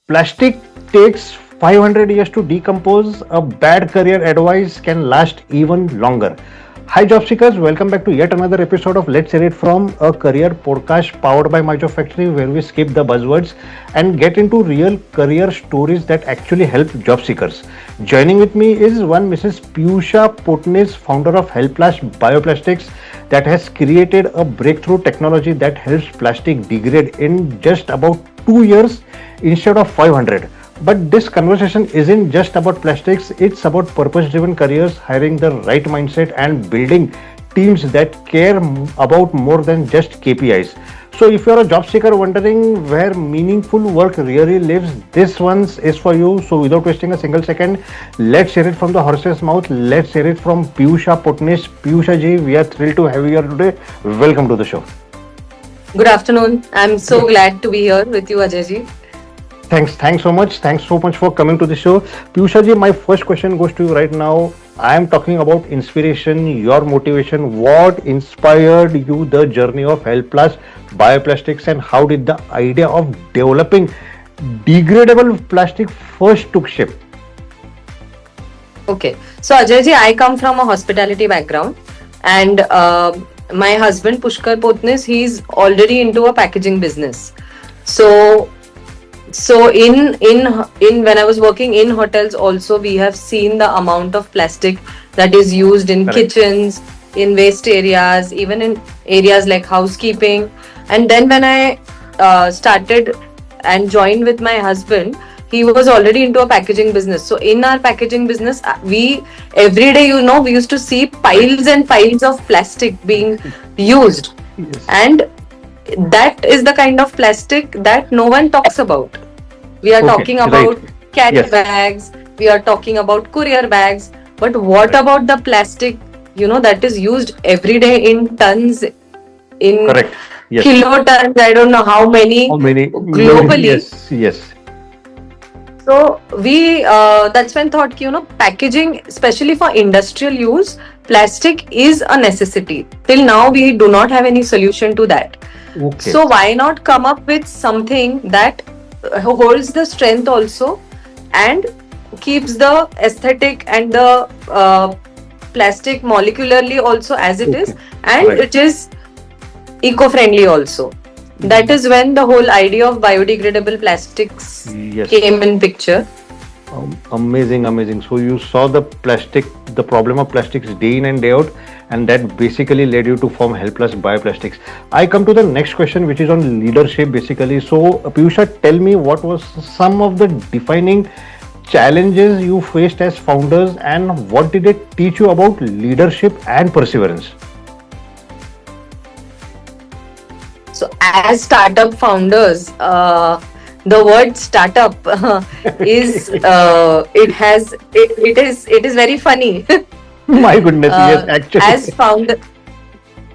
Plastic takes 500 years to decompose. A bad career advice can last even longer. Hi, job seekers. Welcome back to yet another episode of Let's Hear It From, a career podcast powered by My Job Factory, where we skip the buzzwords and get into real career stories that actually help job seekers. Joining with me is one Mrs. Piyusha Potnis, founder of Helplast Bioplastics, that has created a breakthrough technology that helps plastic degrade in just about 2 years instead of 500. But this conversation isn't just about plastics, it's about purpose driven careers, hiring the right mindset, and building teams that care about more than just KPIs. So, if you're a job seeker wondering where meaningful work really lives, this one is for you. So, without wasting a single second, let's hear it from the horse's mouth. Let's hear it from Piyusha Potnis. Piyusha ji, we are thrilled to have you here today. Welcome to the show. Good afternoon. I'm so glad to be here with you, Ajay ji. Thanks so much. Thanks so much for coming to the show. Piyusha ji, my first question goes to you right now. I am talking about inspiration, your motivation. What inspired you the journey of Helplast Bioplastics, and how did the idea of developing degradable plastic first took shape? Okay. So, Ajay ji, I come from a hospitality background, and my husband, Pushkar Potnis, he's already into a packaging business. So in when I was working in hotels also, we have seen the amount of plastic that is used in Correct. kitchens, in waste areas, even in areas like housekeeping. And then when I started and joined with my husband, he was already into a packaging business. So in our packaging business, we every day, we used to see piles and piles of plastic being used. Yes. And that is the kind of plastic that no one talks about. We are Okay, talking about right. carry Yes. bags, we are talking about courier bags, but what about the plastic, that is used every day in tons, in Correct. Yes. kilotons, I don't know how many How many? globally. Yes. So that's when thought, packaging, especially for industrial use, plastic is a necessity. Till now, we do not have any solution to that. Okay. So why not come up with something that holds the strength also and keeps the aesthetic and the plastic molecularly also as it is, Okay. and Right. it is eco-friendly also. That is when the whole idea of biodegradable plastics Yes. came in picture. Amazing. So you saw the problem of plastics day in and day out, and that basically led you to form Helplast Bioplastics. I come to the next question, which is on leadership basically. So Piyusha, tell me, what was some of the defining challenges you faced as founders, and what did it teach you about leadership and perseverance? So as startup founders, the word startup is it is very funny. My goodness, yes, actually.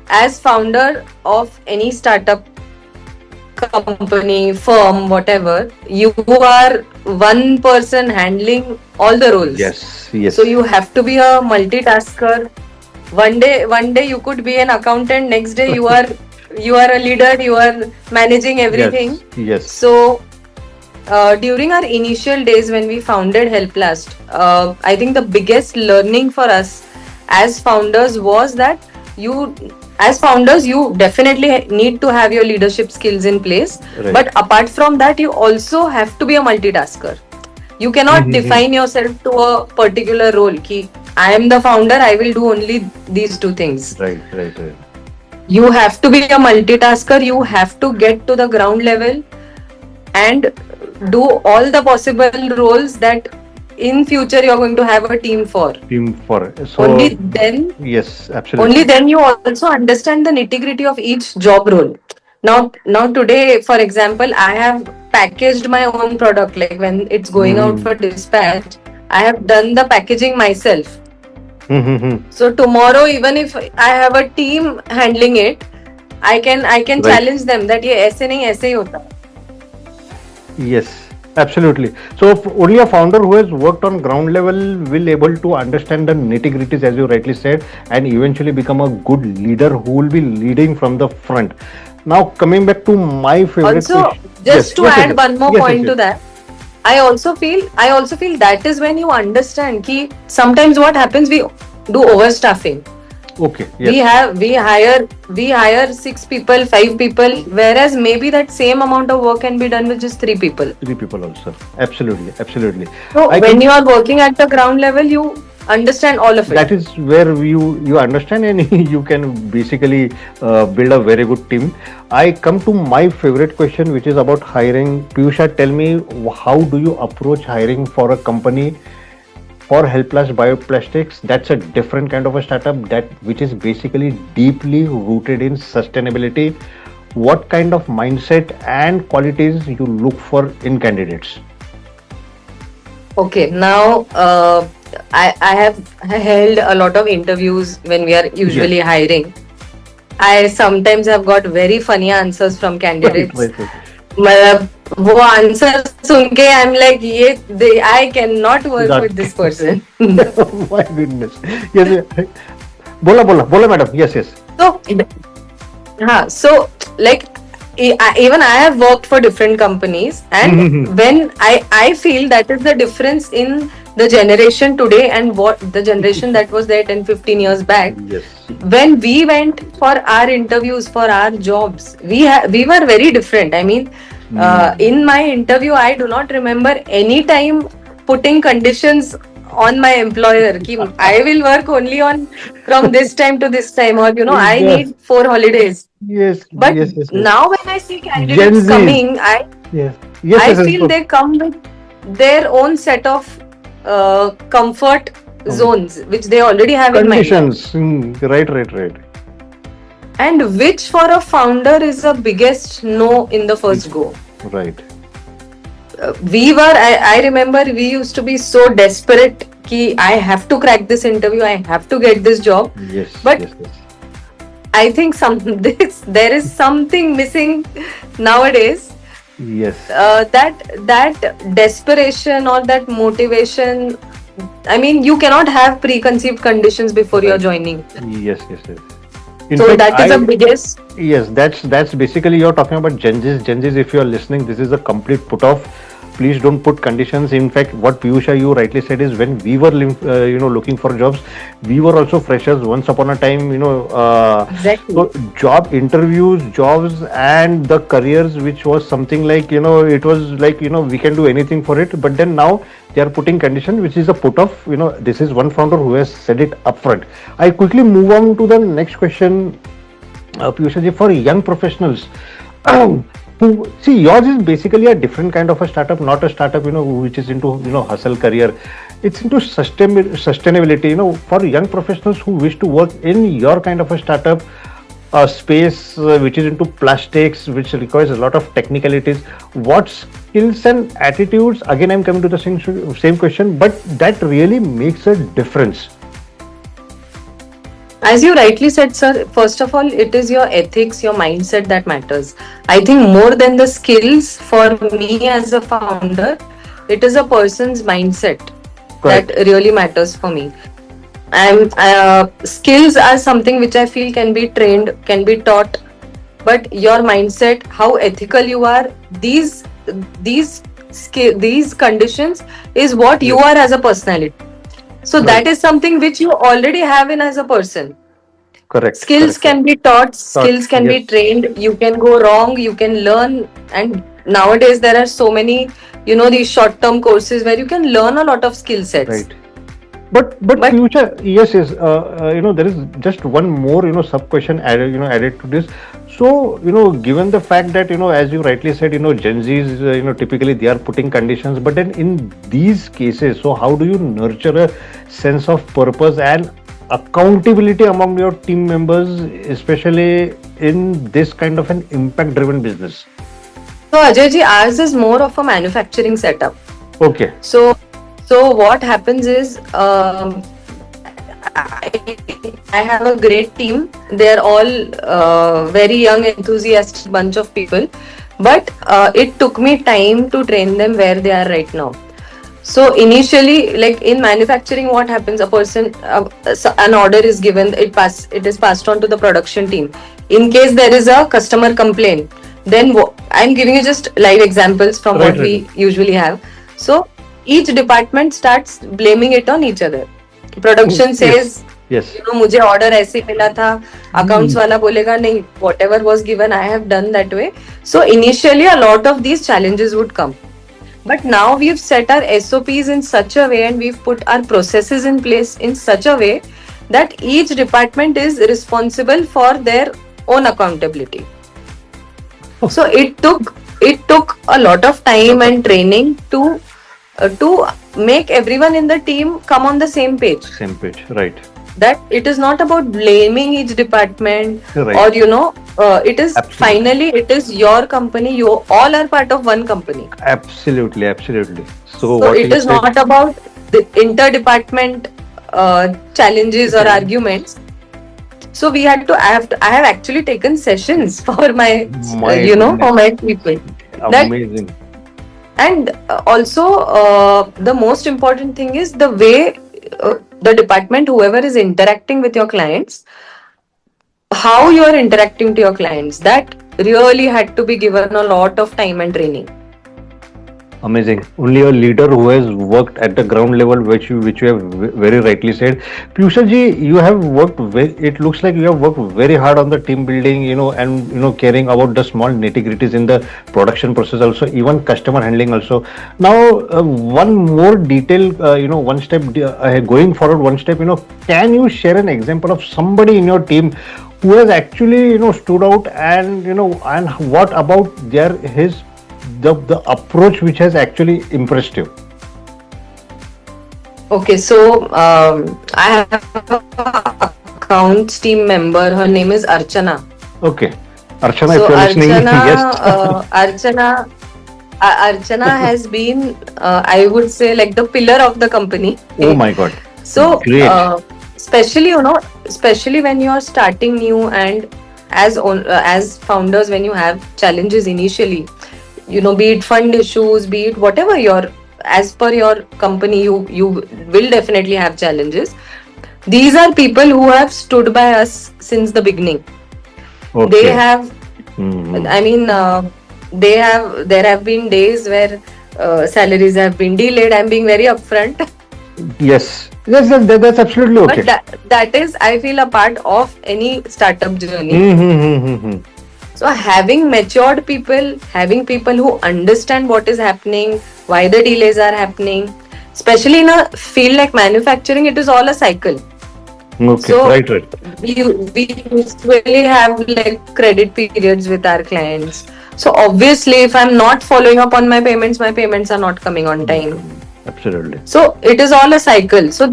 As founder of any startup company, firm, whatever, you are one person handling all the roles. Yes. So you have to be a multitasker. One day you could be an accountant. Next day you are a leader. You are managing everything. Yes. So during our initial days when we founded Helplast, I think the biggest learning for us as founders was that you definitely need to have your leadership skills in place. Right. But apart from that, you also have to be a multitasker. You cannot define yourself to a particular role. Ki, I am the founder, I will do only these two things. Right. You have to be a multitasker. You have to get to the ground level and do all the possible roles that in future you're going to have a team for. So Only then, yes, absolutely. only then you also understand the nitty-gritty of each job role. Now today, for example, I have packaged my own product. Like when it's going out for dispatch, I have done the packaging myself. So tomorrow, even if I have a team handling it, I can Right. challenge them that ये ऐसे नहीं ऐसे ही होता. Yes, absolutely. So only a founder who has worked on ground level will able to understand the nitty-gritties, as you rightly said, and eventually become a good leader who will be leading from the front. Now coming back to my favorite Also, question. just to add one more point to that, I also feel that is when you understand ki sometimes what happens, we do overstaffing. Okay. we Yes. have we hire we hire 6 people, 5 people, whereas maybe that same amount of work can be done with just 3 people. Three people also. Absolutely. Absolutely. So I when can. you are working at the ground level, you understand all of it. That is where you understand, and you can basically build a very good team. I come to my favorite question, which is about hiring. Piyusha, tell me, how do you approach hiring for a company for Helplast Bioplastics? That's a different kind of a startup, that which is basically deeply rooted in sustainability. What kind of mindset and qualities you look for in candidates? Okay, now I have held a lot of interviews when we are Yes. usually hiring. I sometimes have got very funny answers from Right, candidates. right, right. मतलब वो answer सुन के I am like ये I can not work That. With this person. My goodness. Yes, yes. बोला बोला बोला madam. Yes, yes. So so like even I have worked for different companies, and when I feel that is the difference in the generation today and what the generation that was there 10-15 years back. Yes. When we went for our interviews for our jobs, we were very different. I mean, in my interview, I do not remember any time putting conditions on my employer ki I will work only on from this time to this time, or I Yes, need 4 holidays. yes, But yes, yes, yes. now when I see Gen candidates Zs. coming, Yes, yes, I yes, yes. feel they come with their own set of comfort Um, zones which they already have in mind. Conditions. Right, right, right. And which for a founder is the biggest no in the first go. Right. I remember we used to be so desperate ki I have to crack this interview, I have to get this job. Yes, But yes, yes. I think there is something missing nowadays. Yes. That desperation or that motivation. I mean, you cannot have preconceived conditions before you're Right. joining. Yes, yes, yes. In So fact, that is the biggest. yes, that's basically you're talking about Gen Zs. Gen Zs, if you're listening, this is a complete put off. Please don't put conditions. In fact, what Piyusha you rightly said is, when we were looking for jobs, we were also freshers once upon a time. Exactly. So job interviews, jobs, and the careers, which was something like, it was like, we can do anything for it. But then now they are putting condition, which is a put off. This is one founder who has said it upfront. I quickly move on to the next question, Piyusha ji, for young professionals. Who see, yours is basically a different kind of a startup, not a startup, which is into, hustle career. It's into sustainability. For young professionals who wish to work in your kind of a startup, space, which is into plastics, which requires a lot of technicalities. What skills and attitudes? Again, I'm coming to the same question, but that really makes a difference. As you rightly said, sir, first of all, it is your ethics, your mindset that matters. I think more than the skills, for me as a founder, it is a person's mindset that Correct. really matters for me. And skills are something which I feel can be trained, can be taught, but your mindset, how ethical you are, these conditions is what you Yes. are as a personality. So Right. that is something which you already have in as a person. Correct. Skills Correct. can Correct. be taught, Thought. skills can Yes. be trained, you can go wrong, you can learn. And nowadays there are so many, these short term courses where you can learn a lot of skill sets. Right. But But Piyusha, yes, yes. There is just one more, sub question added, added to this. So, given the fact that, as you rightly said, Gen Zs, typically they are putting conditions. But then in these cases, so how do you nurture a sense of purpose and accountability among your team members, especially in this kind of an impact-driven business? so Ajay ji, ours is more of a manufacturing setup. Okay. So what happens is, I have a great team. They're all very young, enthusiastic bunch of people. But it took me time to train them where they are right now. So initially, like in manufacturing, what happens? A person, an order is given. It is passed on to the production team. In case there is a customer complaint, then I'm giving you just live examples from Right, what right, we right. usually have. So each department starts blaming it on each other. Production Yes, says, yes. मुझे order ऐसे मिला था. Accounts वाला बोलेगा नहीं, whatever was given I have done that way. So initially a lot of these challenges would come. But now we've set our SOPs in such a way and we've put our processes in place in such a way that each department is responsible for their own accountability. So it took a lot of time and training to make everyone in the team come on the same page. Same page, right? That it is not about blaming each department, Right. or it is Absolutely. finally it is your company. You all are part of one company. Absolutely, absolutely. So, So what it you is said, not about the interdepartment challenges or arguments. So we had to. I have actually taken sessions for my, my for goodness, my people. That amazing. and also the most important thing is the way the department, whoever is interacting with your clients, how you are interacting to your clients. That really had to be given a lot of time and training. Amazing. Only a leader who has worked at the ground level, which you have very rightly said. Piyusha ji, you have worked very, it looks like you have worked very hard on the team building, and caring about the small nitty-gritties in the production process also, even customer handling also. Now, one more detail, one step going forward, one step, can you share an example of somebody in your team who has actually, stood out, and and what about his the approach which has actually impressed you? Okay, so I have a accounts team member. Her name is Archana. Okay, Archana, if So you're listening, yes. Archana has been, I would say, like the pillar of the company. Oh my God, So, great. especially especially when you are starting new, and as founders, when you have challenges initially, be it fund issues, be it whatever as per your company, you will definitely have challenges. These are people who have stood by us since the beginning. They Okay. have, Mhm. I mean, there have been days where salaries have been delayed. I'm being very upfront. Yes, yes, that's absolutely But okay. that is, I feel, a part of any startup journey. Mm-hmm. So having matured people, having people who understand what is happening, why the delays are happening, especially in a field like manufacturing, it is all a cycle. Okay, So right. we usually have like credit periods with our clients. So obviously, if I'm not following up on my payments are not coming on time. Absolutely. So it is all a cycle. So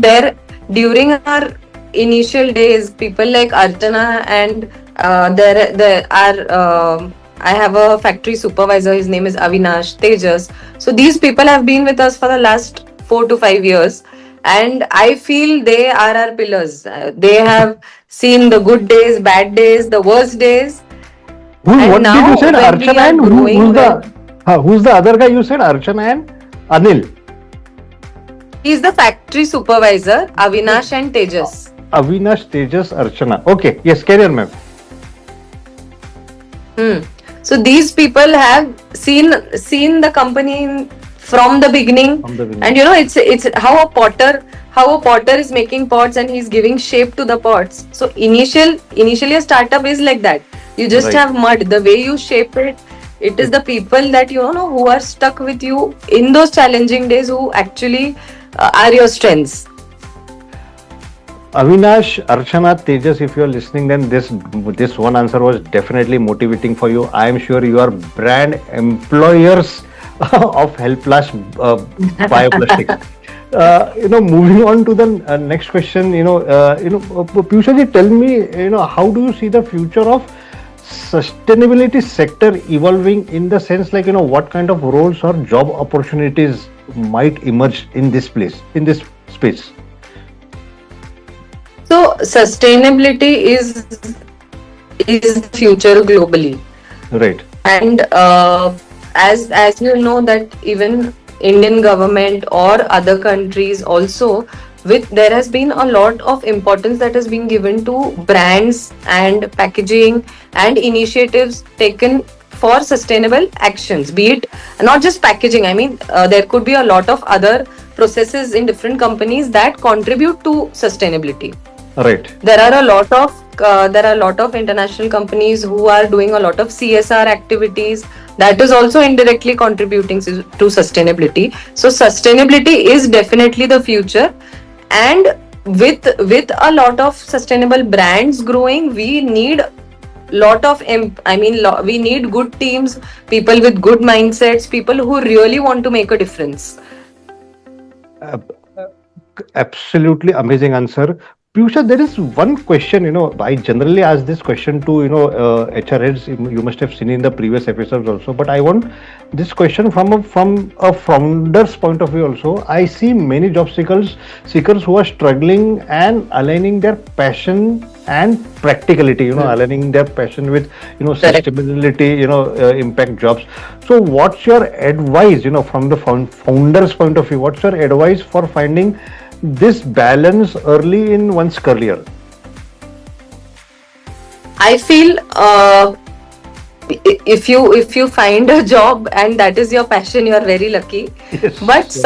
during our initial days, people like Archana and there are I have a factory supervisor. His name is Avinash Tejas. So these people have been with us for the last 4 to 5 years, and I feel they are our pillars. They have seen the good days, bad days, the worst days, and What did you now said? when we Archana are and growing well, who's the other guy? You said Archana and Anil. he is the factory supervisor, Avinash and Tejas. Avinash, Tejas, Archana. Okay, yes, carry on, ma'am. So these people have seen the company from the beginning, From the beginning. and it's how a potter is making pots and he's giving shape to the pots. So initially a startup is like that. You just Right. have mud. The way you shape it, it is the people that who are stuck with you in those challenging days, who actually are your strengths. Avinash, Archana, Tejas, if you are listening, then this one answer was definitely motivating for you. I am sure you are brand employers of Helplast Bioplastics. Moving on to the next question. Piyusha ji, tell me, how do you see the future of sustainability sector evolving, in the sense like, what kind of roles or job opportunities might emerge in this space? So sustainability is the future globally. Right. And as you know that even Indian government or other countries also, there has been a lot of importance that has been given to brands and packaging and initiatives taken for sustainable actions, be it not just packaging. I mean, there could be a lot of other processes in different companies that contribute to sustainability. Right. There are a lot of international companies who are doing a lot of CSR activities that is also indirectly contributing to sustainability. So sustainability is definitely the future, and with a lot of sustainable brands growing, we need we need good teams, people with good mindsets, people who really want to make a difference. Ab- Absolutely amazing answer. Piyusha, there is one question, I generally ask this question to, HR heads. You must have seen in the previous episodes also, but I want this question from a founder's point of view also. I see many seekers who are struggling and aligning their passion and practicality, aligning their passion with, Correct. sustainability, impact jobs. So what's your advice, from the founder's point of view? What's your advice for finding this balance early in one's career? I feel if you find a job and that is your passion, you are very lucky. Yes. But Okay.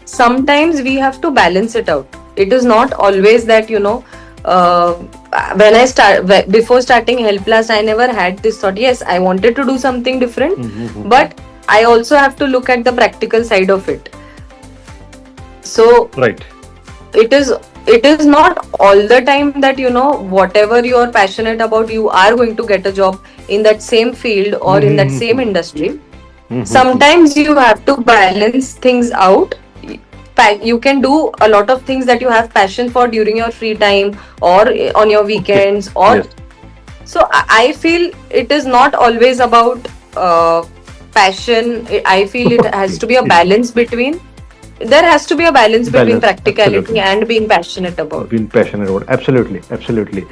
sometimes we have to balance it out. It is not always that, uh, when before starting Helplast, I never had this thought. Yes, I wanted to do something different, Mhm. but I also have to look at the practical side of it. So Right. it is it is not all the time that, whatever you are passionate about, you are going to get a job in that same field or in that same Mhm. industry. Mhm. Sometimes you have to balance things out. You can do a lot of things that you have passion for during your free time or on your Okay. weekends, or Yes. so I feel it is not always about passion. I feel it has to be a Okay. balance between there has to be a balance between Balance. practicality Absolutely. and being passionate about. Being passionate about. Absolutely. Absolutely.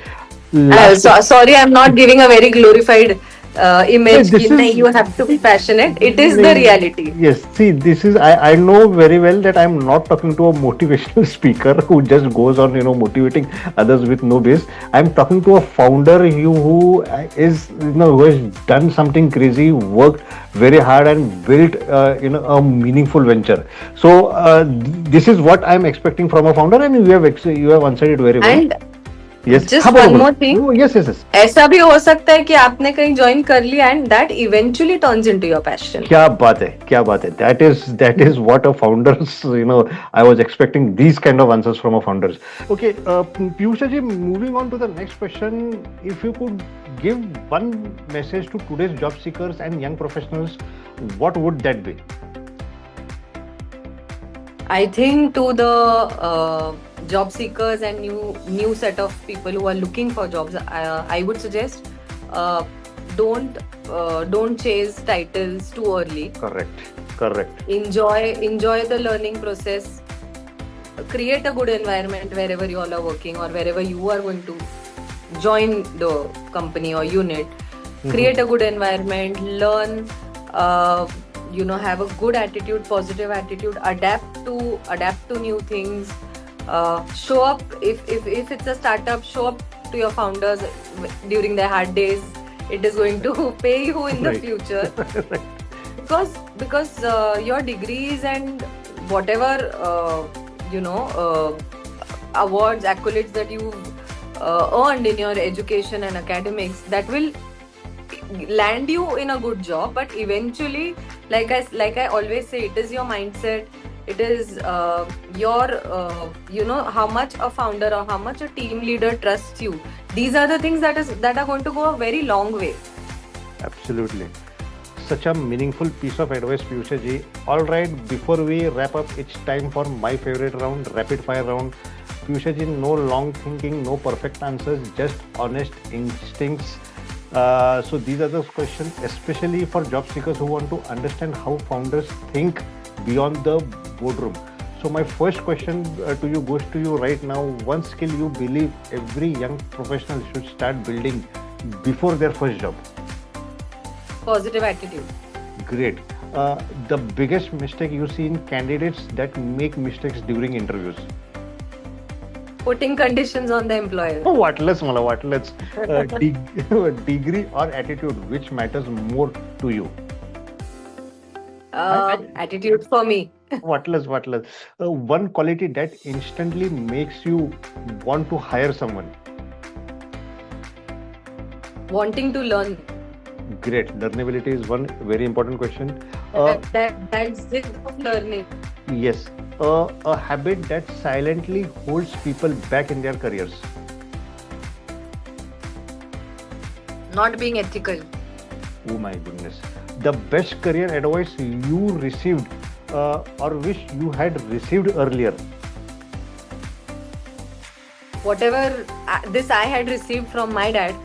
Last question. Sorry, I'm not giving a very glorified No, image this ki nahi, is you have to be passionate. It is the nahi, reality. yes. See, this is I know very well that I'm not talking to a motivational speaker who just goes on, motivating others with no base. I'm talking to a founder who is, who has done something crazy, worked very hard and built, a meaningful venture. So this is what I'm expecting from a founder, and you have answered it very well. And Yes. हाँ just बोलो one बोलो. more thing, No, yes, yes, yes. ऐसा भी हो सकता है कि आपने कहीं ज्वाइन कर लिया and that eventually turns into your passion. क्या बात है, क्या बात है. That is what a founders, I was expecting these kind of answers from a founders. Okay, Piyusha ji, moving on to the next question. If you could give one message to today's job seekers and young professionals, what would that be? I think to the job seekers and new set of people who are looking for jobs, I would suggest, uh, don't chase titles too early. Correct, correct. Enjoy the learning process. Create a good environment wherever you all are working or wherever you are going to join the company or unit. Create a good environment. Learn. Uh, have a good attitude, positive attitude. Adapt to new things. Show up if it's a startup. Show up to your founders during their hard days. It is going to pay you in the Right. future, because your degrees and whatever awards, accolades that you've earned in your education and academics, that will land you in a good job. But eventually, like I always say, it is your mindset. It is your how much a founder or how much a team leader trusts you. These are the things that are going to go a very long way. Absolutely. Such a meaningful piece of advice, Piyusha ji. All right, before we wrap up, it's time for my favorite round, rapid fire round. Piyusha ji, no long thinking, no perfect answers, just honest instincts. So these are the questions, especially for job seekers who want to understand how founders think beyond the boardroom. So my first question to you goes to you right now. One skill you believe every young professional should start building before their first job. Positive attitude. Great. The biggest mistake you see in candidates that make mistakes during interviews. putting conditions on the employer. वाटलंच मला वाटलंच. Degree or attitude, which matters more to you? Attitude for me. वाटलंच. One quality that instantly makes you want to hire someone. Wanting to learn. Great. Learnability is one very important question. That's it of learning. Yes. A habit that silently holds people back in their careers. Not being ethical. Oh my goodness. The best career advice you received or wish you had received earlier. Whatever this I had received from my dad.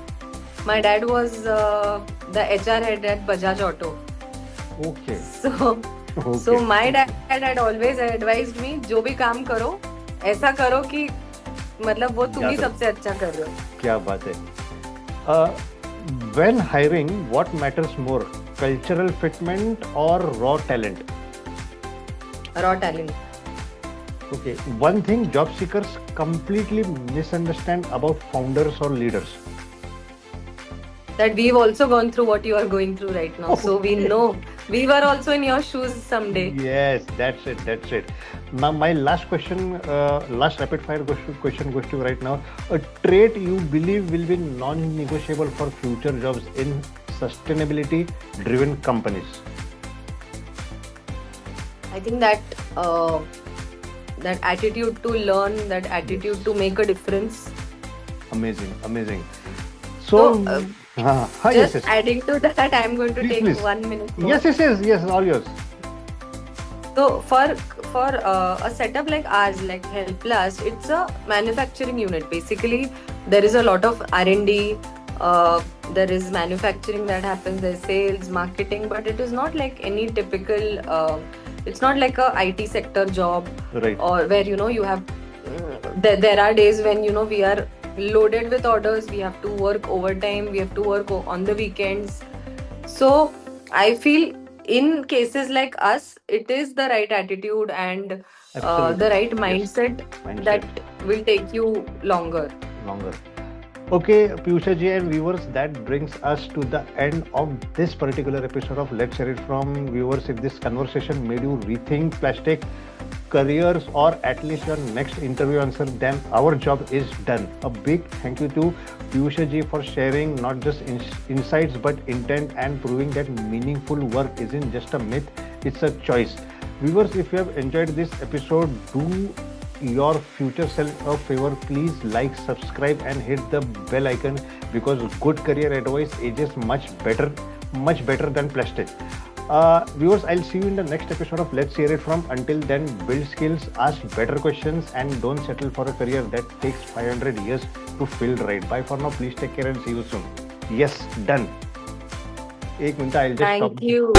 My dad was the HR head at Bajaj Auto. Okay. So my dad had always advised me, जो भी काम करो ऐसा करो कि मतलब वो तुम ही सबसे अच्छा कर रहे हो. क्या बात है. When hiring, what matters more, cultural fitment or raw talent? Raw talent. Okay. One thing job seekers completely misunderstand about founders or leaders. That we've also gone through what you are going through right now. So we know. We were also in your shoes someday. Yes, that's it. Now, my last question, last rapid fire question goes to you right now. A trait you believe will be non-negotiable for future jobs in sustainability-driven companies? I think that that attitude to learn, that attitude to make a difference. Amazing. So just yes. Adding to that, I'm going to please. 1 minute more. Yes, all yours. So for a setup like ours, like Helplast, it's a manufacturing unit. Basically, there is a lot of R&D. There is manufacturing that happens. There's sales, marketing, but it is not like any typical. It's not like a IT sector job, right? Or where you have. There are days when we are loaded with orders. We have to work overtime. We have to work on the weekends. So I feel in cases like us, it is the right attitude and the right mindset that will take you longer. Okay, Piyusha ji and viewers, that brings us to the end of this particular episode of Let's Hear It From. Viewers, if this conversation made you rethink plastic careers or at least your next interview answer, then our job is done. A big thank you to Piyusha ji for sharing not just insights but intent and proving that meaningful work isn't just a myth, it's a choice. Viewers, if you have enjoyed this episode, do your future self a favor, please like, subscribe and hit the bell icon because good career advice ages much better than plastic. Viewers, I'll see you in the next episode of Let's Hear It From. Until then, build skills, ask better questions and don't settle for a career that takes 500 years to fill right. Bye for now. Please take care and see you soon. Yes, done. 1 minute, I'll just stop. Thank you.